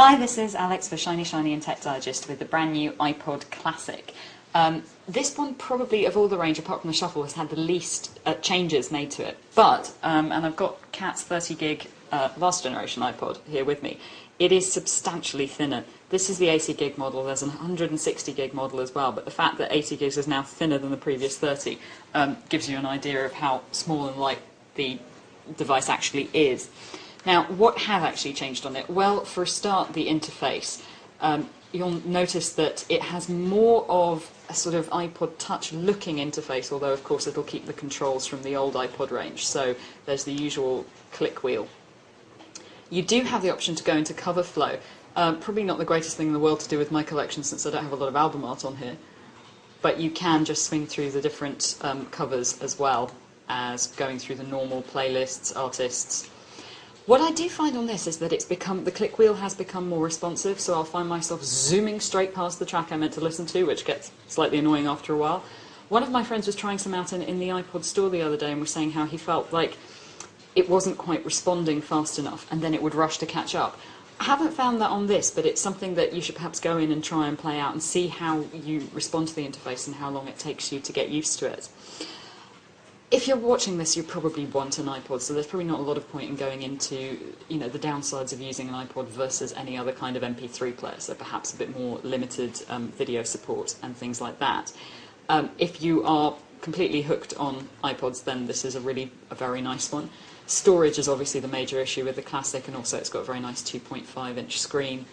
Hi, this is Alex for Shiny and Tech Digest with the brand new iPod Classic. This one probably, of all the range, apart from the Shuffle, has had the least changes made to it. But, and I've got Cat's 30 gig last generation iPod here with me, it is substantially thinner. This is the 80 gig model, there's an 160 gig model as well, but the fact that 80 gigs is now thinner than the previous 30 gives you an idea of how small and light the device actually is. Now, what has actually changed on it? Well, for a start, the interface. You'll notice that it has more of a sort of iPod Touch looking interface, although of course it'll keep the controls from the old iPod range. So there's the usual click wheel. You do have the option to go into cover flow. Probably not the greatest thing in the world to do with my collection since I don't have a lot of album art on here. But you can just swing through the different covers as well as going through the normal playlists, artists. What I do find on this is that the click wheel has become more responsive, so I'll find myself zooming straight past the track I meant to listen to, which gets slightly annoying after a while. One of my friends was trying some out in the iPod store the other day and was saying how he felt like it wasn't quite responding fast enough, and then it would rush to catch up. I haven't found that on this, but it's something that you should perhaps go in and try and play out and see how you respond to the interface and how long it takes you to get used to it. If you're watching this, you probably want an iPod, so there's probably not a lot of point in going into, the downsides of using an iPod versus any other kind of MP3 player, so perhaps a bit more limited video support and things like that. If you are completely hooked on iPods, then this is a very nice one. Storage is obviously the major issue with the Classic, and also it's got a very nice 2.5-inch screen,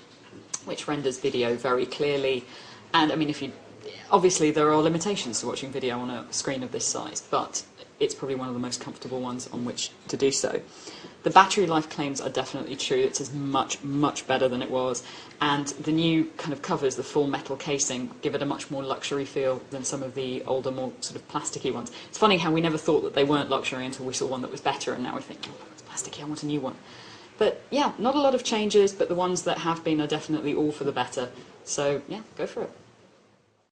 which renders video very clearly. And I mean, obviously there are limitations to watching video on a screen of this size, but it's probably one of the most comfortable ones on which to do so. The battery life claims are definitely true. It's much, much better than it was. And the new kind of covers, the full metal casing, give it a much more luxury feel than some of the older, more sort of plasticky ones. It's funny how we never thought that they weren't luxury until we saw one that was better, and now we think, oh, it's plasticky, I want a new one. But yeah, not a lot of changes, but the ones that have been are definitely all for the better. So yeah, go for it.